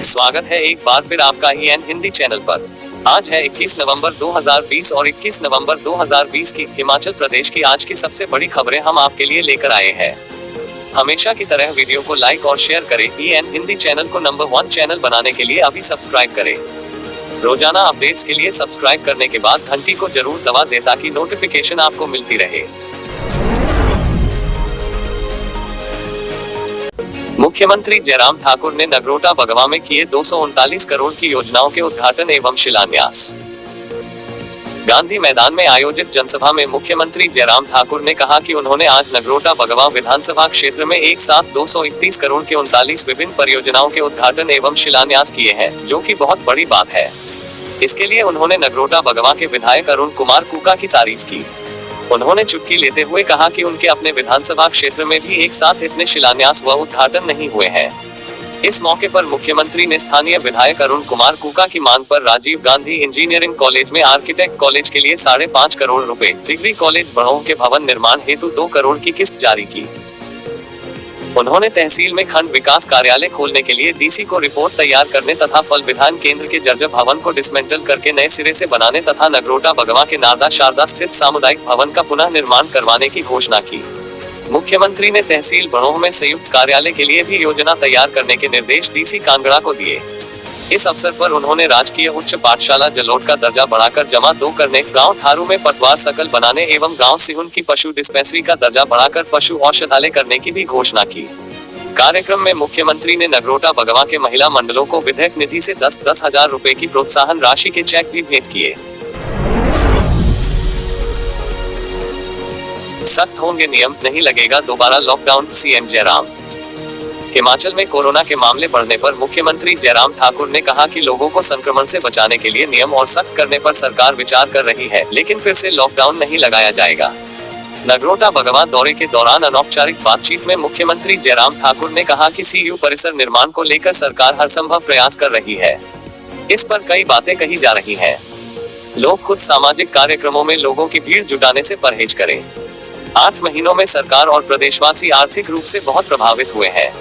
स्वागत है एक बार फिर आपका EN हिंदी चैनल पर। आज है 21 नवंबर 2020 और 21 नवंबर 2020 की हिमाचल प्रदेश की आज की सबसे बड़ी खबरें हम आपके लिए लेकर आए हैं। हमेशा की तरह वीडियो को लाइक और शेयर करें। EN हिंदी चैनल को नंबर 1 चैनल बनाने के लिए अभी सब्सक्राइब करें। रोजाना अपडेट्स के लिए सब्सक्राइब करने के बाद घंटी को जरूर दबा दें ताकि नोटिफिकेशन आपको मिलती रहे। मुख्यमंत्री जयराम ठाकुर ने नगरोटा बगवा में किए 239 करोड़ की योजनाओं के उद्घाटन एवं शिलान्यास। गांधी मैदान में आयोजित जनसभा में मुख्यमंत्री जयराम ठाकुर ने कहा कि उन्होंने आज नगरोटा बगवा विधानसभा क्षेत्र में एक साथ 231 करोड़ के 39 विभिन्न परियोजनाओं के उद्घाटन एवं शिलान्यास किए हैं, जो कि बहुत बड़ी बात है। इसके लिए उन्होंने नगरोटा बगवा के विधायक अरुण कुमार कूका की तारीफ की। उन्होंने चुटकी लेते हुए कहा कि उनके अपने विधानसभा क्षेत्र में भी एक साथ इतने शिलान्यास व उद्घाटन नहीं हुए हैं। इस मौके पर मुख्यमंत्री ने स्थानीय विधायक अरुण कुमार कूका की मांग पर राजीव गांधी इंजीनियरिंग कॉलेज में आर्किटेक्ट कॉलेज के लिए 5.5 करोड़ रुपए, डिग्री कॉलेज बड़ोह के भवन निर्माण हेतु 2 करोड़ की किस्त जारी की। उन्होंने तहसील में खंड विकास कार्यालय खोलने के लिए DC को रिपोर्ट तैयार करने तथा फल विधान केंद्र के जर्जर भवन को डिसमेंटल करके नए सिरे से बनाने तथा नगरोटा बगवा के नारदा शारदा स्थित सामुदायिक भवन का पुनः निर्माण करवाने की घोषणा की। मुख्यमंत्री ने तहसील बड़ोह में संयुक्त कार्यालय के लिए भी योजना तैयार करने के निर्देश DC कांगड़ा को दिए। इस अवसर पर उन्होंने राजकीय उच्च पाठशाला जलोट का दर्जा बढ़ाकर जमा 2 करने, गांव थारू में पटवार सकल बनाने एवं गांव सिहुन की पशु डिस्पेंसरी का दर्जा बढ़ाकर पशु औषधालय करने की भी घोषणा की। कार्यक्रम में मुख्यमंत्री ने नगरोटा बगवा के महिला मंडलों को विधेयक निधि से 10-10 हजार रुपए की प्रोत्साहन राशि के चेक भी भेंट किए। सख्त होंगे नियम, नहीं लगेगा दोबारा लॉकडाउन, CM जयराम। हिमाचल में कोरोना के मामले बढ़ने पर मुख्यमंत्री जयराम ठाकुर ने कहा कि लोगों को संक्रमण से बचाने के लिए नियम और सख्त करने पर सरकार विचार कर रही है, लेकिन फिर से लॉकडाउन नहीं लगाया जाएगा। नगरोटा बगवा दौरे के दौरान अनौपचारिक बातचीत में मुख्यमंत्री जयराम ठाकुर ने कहा कि CU परिसर निर्माण को लेकर सरकार हर संभव प्रयास कर रही है। इस पर कई बातें कही जा रही हैं। लोग खुद सामाजिक कार्यक्रमों में लोगों की भीड़ जुटाने से परहेज करें। 8 महीनों में सरकार और प्रदेशवासी आर्थिक रूप से बहुत प्रभावित हुए हैं।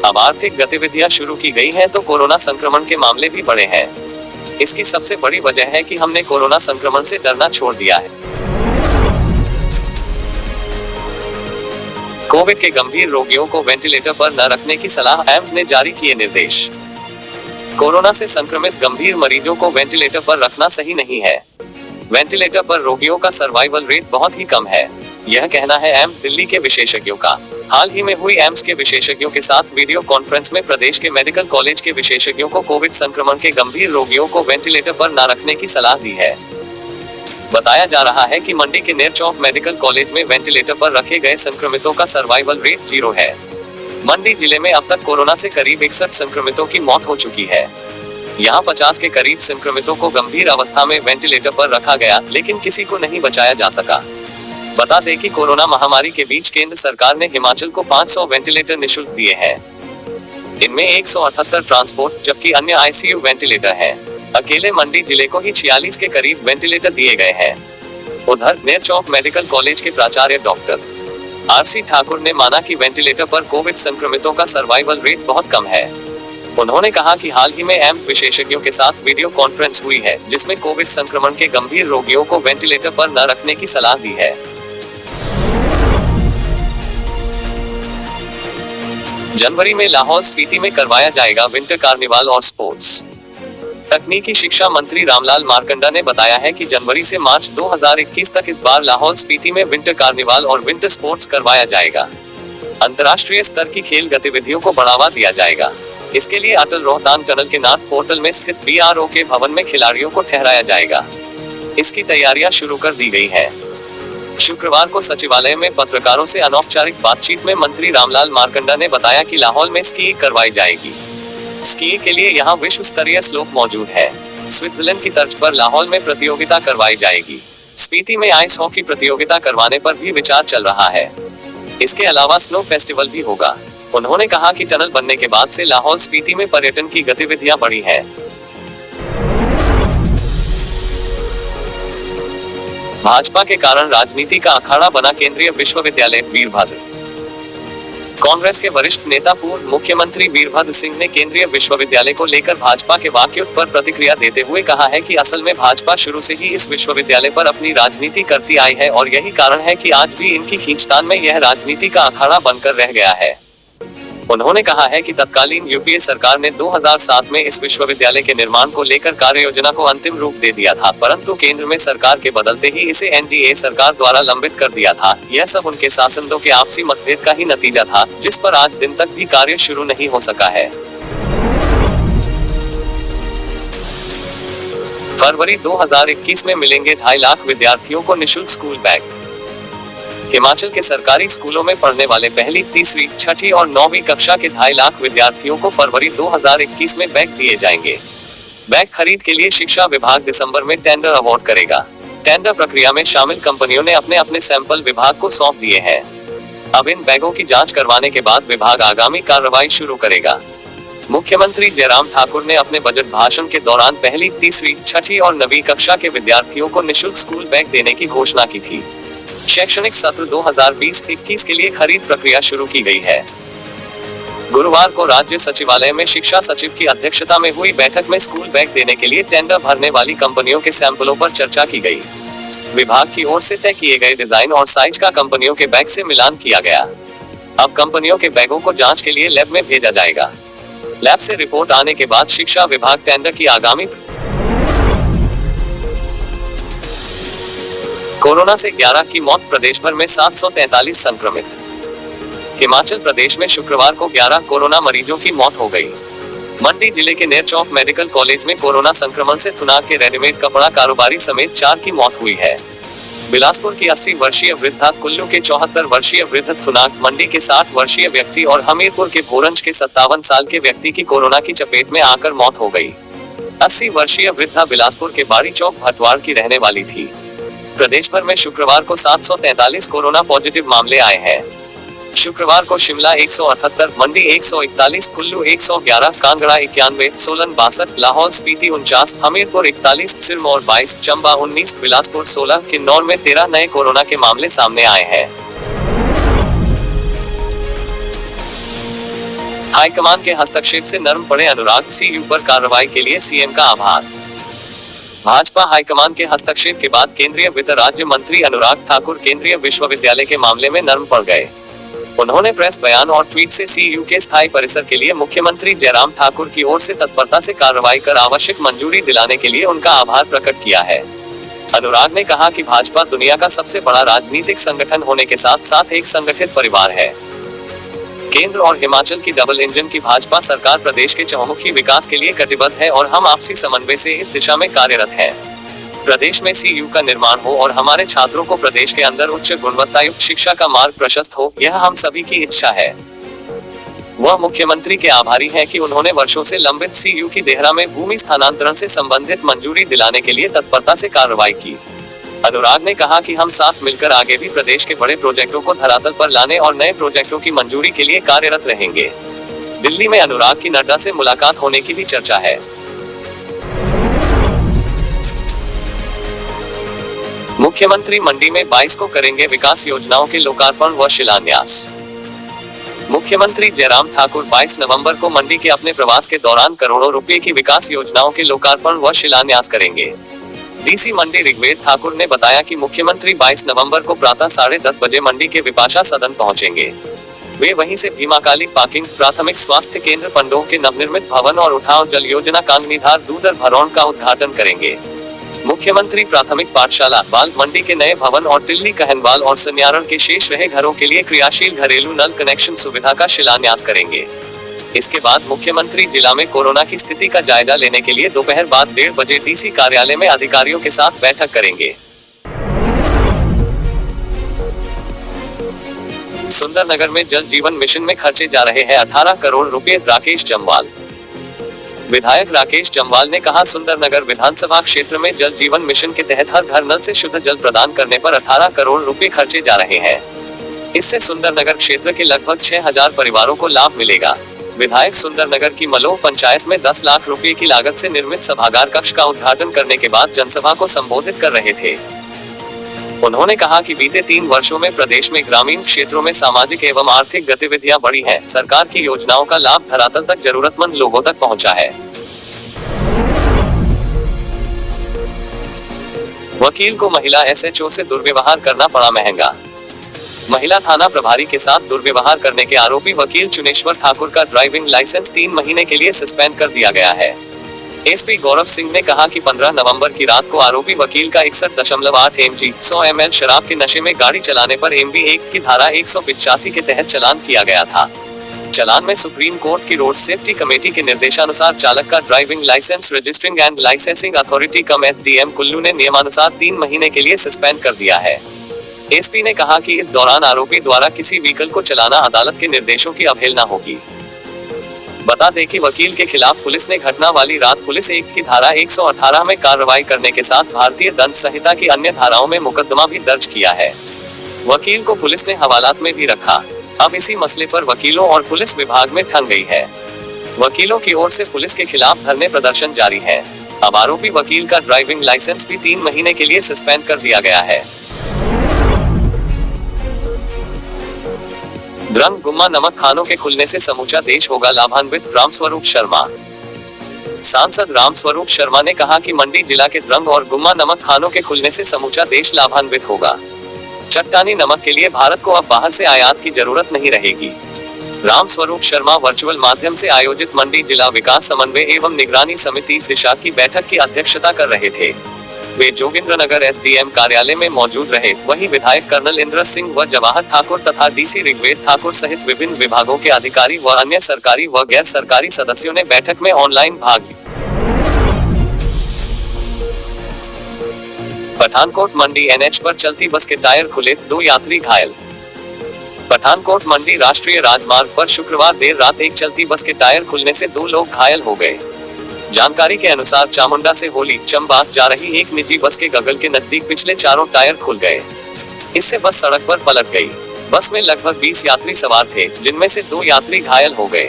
अब आर्थिक गतिविधियां शुरू की गई हैं तो कोरोना संक्रमण के मामले भी बढ़े हैं। इसकी सबसे बड़ी वजह है कि हमने कोरोना संक्रमण से डरना छोड़ दिया है। कोविड के गंभीर रोगियों को वेंटिलेटर पर न रखने की सलाह, एम्स ने जारी किए निर्देश। कोरोना से संक्रमित गंभीर मरीजों को वेंटिलेटर पर रखना सही नहीं है। वेंटिलेटर पर रोगियों का सर्वाइवल रेट बहुत ही कम है, यह कहना है एम्स दिल्ली के विशेषज्ञों का। हाल ही में हुई एम्स के विशेषज्ञों के साथ वीडियो कॉन्फ्रेंस में प्रदेश के मेडिकल कॉलेज के विशेषज्ञों को कोविड संक्रमण के गंभीर रोगियों को वेंटिलेटर पर न रखने की सलाह दी है। बताया जा रहा है कि मंडी के नेरचौक मेडिकल कॉलेज में वेंटिलेटर पर रखे गए संक्रमितों का सर्वाइवल रेट 0 है। मंडी जिले में अब तक कोरोना से करीब 61 संक्रमितों की मौत हो चुकी है। यहाँ 50 के करीब संक्रमितों को गंभीर अवस्था में वेंटिलेटर पर रखा गया, लेकिन किसी को नहीं बचाया जा सका। बता दें कि कोरोना महामारी के बीच केंद्र सरकार ने हिमाचल को 500 वेंटिलेटर निःशुल्क दिए हैं। इनमें 178 ट्रांसपोर्ट जबकि अन्य ICU वेंटिलेटर हैं। अकेले मंडी जिले को ही 46 के करीब वेंटिलेटर दिए गए हैं। उधर नेरचौक मेडिकल कॉलेज के प्राचार्य डॉक्टर RC ठाकुर ने माना कि वेंटिलेटर पर कोविड संक्रमितों का सर्वाइवल रेट बहुत कम है। उन्होंने कहा कि हाल ही में एम्स विशेषज्ञों के साथ वीडियो कॉन्फ्रेंस हुई है, जिसमें कोविड संक्रमण के गंभीर रोगियों को वेंटिलेटर पर न रखने की सलाह दी है। जनवरी में लाहौल स्पीति में करवाया जाएगा विंटर कार्निवाल और स्पोर्ट्स। तकनीकी शिक्षा मंत्री रामलाल मारकंडा ने बताया है कि जनवरी से मार्च 2021 तक इस बार लाहौल स्पीति में विंटर कार्निवाल और विंटर स्पोर्ट्स करवाया जाएगा। अंतर्राष्ट्रीय स्तर की खेल गतिविधियों को बढ़ावा दिया जाएगा। इसके लिए अटल रोहतांग टनल के नाथ पोर्टल में स्थित BRO के भवन में खिलाड़ियों को ठहराया जाएगा। इसकी तैयारियां शुरू कर दी गई है। शुक्रवार को सचिवालय में पत्रकारों से अनौपचारिक बातचीत में मंत्री रामलाल मारकंडा ने बताया कि लाहौल में स्कीइंग करवाई जाएगी। स्कीइंग के लिए यहाँ विश्व स्तरीय स्लोप मौजूद है। स्विट्जरलैंड की तर्ज पर लाहौल में प्रतियोगिता करवाई जाएगी। स्पीति में आइस हॉकी प्रतियोगिता करवाने पर भी विचार चल रहा है। इसके अलावा स्नो फेस्टिवल भी होगा। उन्होंने कहा कि टनल बनने के बाद से लाहौल स्पीति में पर्यटन की गतिविधियां बढ़ी हैं। भाजपा के कारण राजनीति का अखाड़ा बना केंद्रीय विश्वविद्यालय वीरभद्र। कांग्रेस के वरिष्ठ नेता पूर्व मुख्यमंत्री वीरभद्र सिंह ने केंद्रीय विश्वविद्यालय को लेकर भाजपा के वाकयुक्त पर प्रतिक्रिया देते हुए कहा है कि असल में भाजपा शुरू से ही इस विश्वविद्यालय पर अपनी राजनीति करती आई है और यही कारण है कि आज भी इनकी खींचतान में यह राजनीति का अखाड़ा बनकर रह गया है। उन्होंने कहा है कि तत्कालीन यूपीए सरकार ने 2007 में इस विश्वविद्यालय के निर्माण को लेकर कार्य योजना को अंतिम रूप दे दिया था, परंतु केंद्र में सरकार के बदलते ही इसे एनडीए सरकार द्वारा लंबित कर दिया था। यह सब उनके शासनों के आपसी मतभेद का ही नतीजा था, जिस पर आज दिन तक भी कार्य शुरू नहीं हो सका है। फरवरी 2021 में मिलेंगे 2.5 लाख विद्यार्थियों को निःशुल्क स्कूल बैग। हिमाचल के सरकारी स्कूलों में पढ़ने वाले पहली, तीसरी, छठी और 9वीं कक्षा के 2.5 लाख विद्यार्थियों को फरवरी 2021 में बैग दिए जाएंगे। बैग खरीद के लिए शिक्षा विभाग दिसंबर में टेंडर अवार्ड करेगा। टेंडर प्रक्रिया में शामिल कंपनियों ने अपने अपने सैंपल विभाग को सौंप दिए हैं। अब इन बैगों की जांच करवाने के बाद विभाग आगामी कार्रवाई शुरू करेगा। मुख्यमंत्री जयराम ठाकुर ने अपने बजट भाषण के दौरान पहली, तीसरी, छठी और 9वीं कक्षा के विद्यार्थियों को निःशुल्क स्कूल बैग देने की घोषणा की थी। शैक्षणिक सत्र 2020-21 के लिए खरीद प्रक्रिया शुरू की गई है। गुरुवार को राज्य सचिवालय में शिक्षा सचिव की अध्यक्षता में हुई बैठक में स्कूल बैग देने के लिए टेंडर भरने वाली कंपनियों के सैंपलों पर चर्चा की गई। विभाग की ओर से तय किए गए डिजाइन और साइज का कंपनियों के बैग से मिलान किया गया। अब कंपनियों के बैगों को जांच के लिए लैब में भेजा जाएगा। लैब से रिपोर्ट आने के बाद शिक्षा विभाग टेंडर की आगामी। कोरोना से 11 की मौत, प्रदेश भर में 743 संक्रमित। हिमाचल प्रदेश में शुक्रवार को 11 कोरोना मरीजों की मौत हो गई। मंडी जिले के नेरचौक मेडिकल कॉलेज में कोरोना संक्रमण से थुनाग के रेडीमेड कपड़ा कारोबारी समेत 4 की मौत हुई है। बिलासपुर की 80 वर्षीय वृद्धा, कुल्लू के 74 वर्षीय वृद्ध, थुनाग मंडी के 60 वर्षीय व्यक्ति और हमीरपुर के भोरंज के 57 साल के व्यक्ति की कोरोना की चपेट में आकर मौत हो गई। 80 वर्षीय वृद्धा बिलासपुर के बाड़ी चौक भटवाड़ की रहने वाली थी। प्रदेश भर में शुक्रवार को 743 कोरोना पॉजिटिव मामले आए हैं। शुक्रवार को शिमला 178, मंडी 141, कुल्लू 111, कांगड़ा 91, सोलन 62, लाहौल स्पीति 49, हमीरपुर 41, सिरमौर 22, चंबा 19, बिलासपुर 16, किन्नौर में 13 नए कोरोना के मामले सामने आए हैं। हाईकमान के हस्तक्षेप से नरम पड़े अनुराग, सीयू पर कार्रवाई के लिए सीएम का आभार। भाजपा हाईकमान के हस्तक्षेप के बाद केंद्रीय वित्त राज्य मंत्री अनुराग ठाकुर केंद्रीय विश्वविद्यालय के मामले में नरम पड़ गए। उन्होंने प्रेस बयान और ट्वीट से सीयू के स्थायी परिसर के लिए मुख्यमंत्री जयराम ठाकुर की ओर से तत्परता से कार्रवाई कर आवश्यक मंजूरी दिलाने के लिए उनका आभार प्रकट किया है। अनुराग ने कहा कि भाजपा दुनिया का सबसे बड़ा राजनीतिक संगठन होने के साथ साथ एक संगठित परिवार है। केंद्र और हिमाचल की डबल इंजन की भाजपा सरकार प्रदेश के चहुमुखी विकास के लिए कटिबद्ध है और हम आपसी समन्वय से इस दिशा में कार्यरत हैं। प्रदेश में सीयू का निर्माण हो और हमारे छात्रों को प्रदेश के अंदर उच्च गुणवत्तायुक्त शिक्षा का मार्ग प्रशस्त हो, यह हम सभी की इच्छा है। वह मुख्यमंत्री के आभारी हैं कि उन्होंने वर्षों से लंबित सीयू की देहरा में भूमि स्थानांतरण से संबंधित मंजूरी दिलाने के लिए तत्परता से कार्रवाई की। अनुराग ने कहा कि हम साथ मिलकर आगे भी प्रदेश के बड़े प्रोजेक्टों को धरातल पर लाने और नए प्रोजेक्टों की मंजूरी के लिए कार्यरत रहेंगे। दिल्ली में अनुराग की नड्डा से मुलाकात होने की भी चर्चा है। मुख्यमंत्री मंडी में 22 को करेंगे विकास योजनाओं के लोकार्पण व शिलान्यास। मुख्यमंत्री जयराम ठाकुर 22 नवंबर को मंडी के अपने प्रवास के दौरान करोड़ों रुपए की विकास योजनाओं के लोकार्पण व शिलान्यास करेंगे। डीसी मंडी ऋग्वेद ठाकुर ने बताया कि मुख्यमंत्री 22 नवंबर को प्रातः 10:30 बजे मंडी के विपाशा सदन पहुंचेंगे। वे वहीं से भीमाकाली पार्किंग, प्राथमिक स्वास्थ्य केंद्र पंडोह के नवनिर्मित भवन और उठाव जल योजना कांगनीधार दूधर भरौन का उद्घाटन करेंगे। मुख्यमंत्री प्राथमिक पाठशाला बाल मंडी के नए भवन और टिल्ली कहनवाल और सन्यारण के शेष रहे घरों के लिए क्रियाशील घरेलू नल कनेक्शन सुविधा का शिलान्यास करेंगे। इसके बाद मुख्यमंत्री जिला में कोरोना की स्थिति का जायजा लेने के लिए दोपहर बाद 1:30 बजे डीसी कार्यालय में अधिकारियों के साथ बैठक करेंगे। सुंदरनगर में जल जीवन मिशन में खर्चे जा रहे हैं 18 करोड़ रुपए, राकेश जम्वाल। विधायक राकेश जम्वाल ने कहा, सुंदरनगर विधानसभा क्षेत्र में जल जीवन मिशन के तहत हर घर नल से शुद्ध जल प्रदान करने पर 18 करोड़ रुपए खर्चे जा रहे हैं। इससे सुंदरनगर क्षेत्र के लगभग 6000 परिवारों को लाभ मिलेगा। विधायक सुंदरनगर की मलोह पंचायत में 10 लाख रुपए की लागत से निर्मित सभागार कक्ष का उद्घाटन करने के बाद जनसभा को संबोधित कर रहे थे। उन्होंने कहा कि बीते 3 वर्षों में प्रदेश में ग्रामीण क्षेत्रों में सामाजिक एवं आर्थिक गतिविधियां बढ़ी हैं। सरकार की योजनाओं का लाभ धरातल तक जरूरतमंद लोगों तक पहुंचा है। वकील को महिला एसएचओ से दुर्व्यवहार करना पड़ा महंगा। महिला थाना प्रभारी के साथ दुर्व्यवहार करने के आरोपी वकील चुनेश्वर ठाकुर का ड्राइविंग लाइसेंस 3 महीने के लिए सस्पेंड कर दिया गया है। एसपी गौरव सिंह ने कहा कि 15 नवंबर की रात को आरोपी वकील का 61.8 mg 100 ml शराब के नशे में गाड़ी चलाने पर MB 1 की धारा 185 के तहत चालान किया गया था। चालान में सुप्रीम कोर्ट की रोड सेफ्टी कमेटी के निर्देशानुसार चालक का driving licence registering and licensing authority cum SDM Kullu ने नियमानुसार 3 महीने के लिए सस्पेंड कर दिया है। एसपी ने कहा कि इस दौरान आरोपी द्वारा किसी व्हीकल को चलाना अदालत के निर्देशों की अवहेलना होगी। बता दें कि वकील के खिलाफ पुलिस ने घटना वाली रात पुलिस 1 की धारा 118 में कार्रवाई करने के साथ भारतीय दंड संहिता की अन्य धाराओं में मुकदमा भी दर्ज किया है। वकील को पुलिस ने हवालात में भी रखा। अब इसी मसले पर वकीलों और पुलिस विभाग में ठन गई है। वकीलों की ओर से पुलिस के खिलाफ धरने प्रदर्शन जारी है। अब आरोपी वकील का ड्राइविंग लाइसेंस भी 3 महीने के लिए सस्पेंड कर दिया गया है। द्रंग गुम्मा नमक खानों के खुलने से समूचा देश होगा लाभान्वित, रामस्वरूप शर्मा। सांसद रामस्वरूप शर्मा ने कहा कि मंडी जिला के द्रंग और गुम्मा नमक खानों के खुलने से समूचा देश लाभान्वित होगा। चट्टानी नमक के लिए भारत को अब बाहर से आयात की जरूरत नहीं रहेगी। रामस्वरूप शर्मा वर्चुअल माध्यम से आयोजित मंडी जिला विकास समन्वय एवं निगरानी समिति दिशा की बैठक की अध्यक्षता कर रहे थे। वे जोगिंद्रनगर SDM कार्यालय में मौजूद रहे। वहीं विधायक कर्नल इंद्र सिंह व जवाहर ठाकुर तथा DC ऋग्वेद ठाकुर सहित विभिन्न विभागों के अधिकारी व अन्य सरकारी व गैर सरकारी सदस्यों ने बैठक में ऑनलाइन भाग लिया। पठानकोट मंडी NH पर चलती बस के टायर खुले, 2 यात्री घायल। पठानकोट मंडी राष्ट्रीय राजमार्ग पर शुक्रवार देर रात एक चलती बस के टायर खुलने से 2 लोग घायल हो गए। जानकारी के अनुसार चामुंडा से होली चंबा जा रही एक निजी बस के गगल के नजदीक पिछले चारों टायर खुल गए। इससे बस सड़क पर पलट गई। बस में लगभग 20 यात्री सवार थे, जिनमें से 2 यात्री घायल हो गए।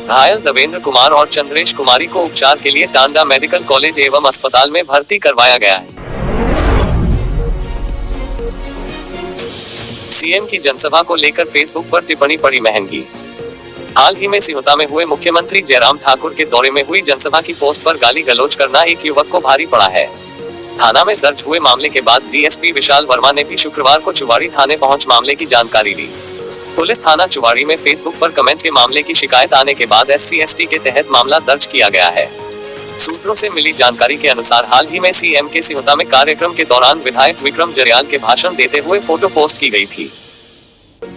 घायल देवेंद्र कुमार और चंद्रेश कुमारी को उपचार के लिए टांडा मेडिकल कॉलेज एवं अस्पताल में भर्ती करवाया गया है। सीएम की जनसभा को लेकर फेसबुक पर टिप्पणी पड़ी महंगी। हाल ही में सिहोता में हुए मुख्यमंत्री जयराम ठाकुर के दौरे में हुई जनसभा की पोस्ट पर गाली गलौज करना एक युवक को भारी पड़ा है। थाना में दर्ज हुए मामले के बाद DSP विशाल वर्मा ने भी शुक्रवार को चुवाड़ी थाने पहुंच मामले की जानकारी ली। पुलिस थाना चुवाड़ी में फेसबुक पर कमेंट के मामले की शिकायत आने के बाद SC/ST के तहत मामला दर्ज किया गया है। सूत्रों से मिली जानकारी के अनुसार हाल ही में CM के सिहोता में कार्यक्रम के दौरान विधायक विक्रम जरयाल के भाषण देते हुए फोटो पोस्ट की गई थी।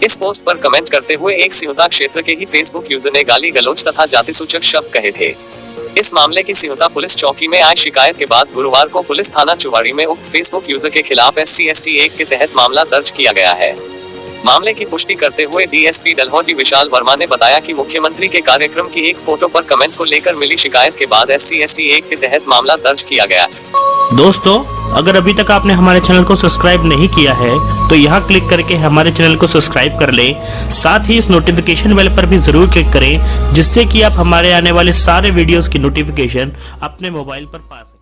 इस पोस्ट पर कमेंट करते हुए एक सिहोता क्षेत्र के ही फेसबुक यूजर ने गाली गलौज तथा जाति सूचक शब्द कहे थे। इस मामले की सिहोता पुलिस चौकी में आई शिकायत के बाद गुरुवार को पुलिस थाना चुवाड़ी में उक्त फेसबुक यूजर के खिलाफ SC/ST एक्ट के तहत मामला दर्ज किया गया है। मामले की पुष्टि करते हुए DSP डलहौजी विशाल वर्मा ने बताया कि मुख्यमंत्री के कार्यक्रम की एक फोटो पर कमेंट को लेकर मिली शिकायत के बाद SC/ST एक्ट के तहत मामला दर्ज किया गया। दोस्तों, अगर अभी तक आपने हमारे चैनल को सब्सक्राइब नहीं किया है तो यहाँ क्लिक करके हमारे चैनल को सब्सक्राइब कर लें। साथ ही इस नोटिफिकेशन बेल पर भी जरूर क्लिक करें, जिससे कि आप हमारे आने वाले सारे वीडियोस की नोटिफिकेशन अपने मोबाइल पर पा सकें।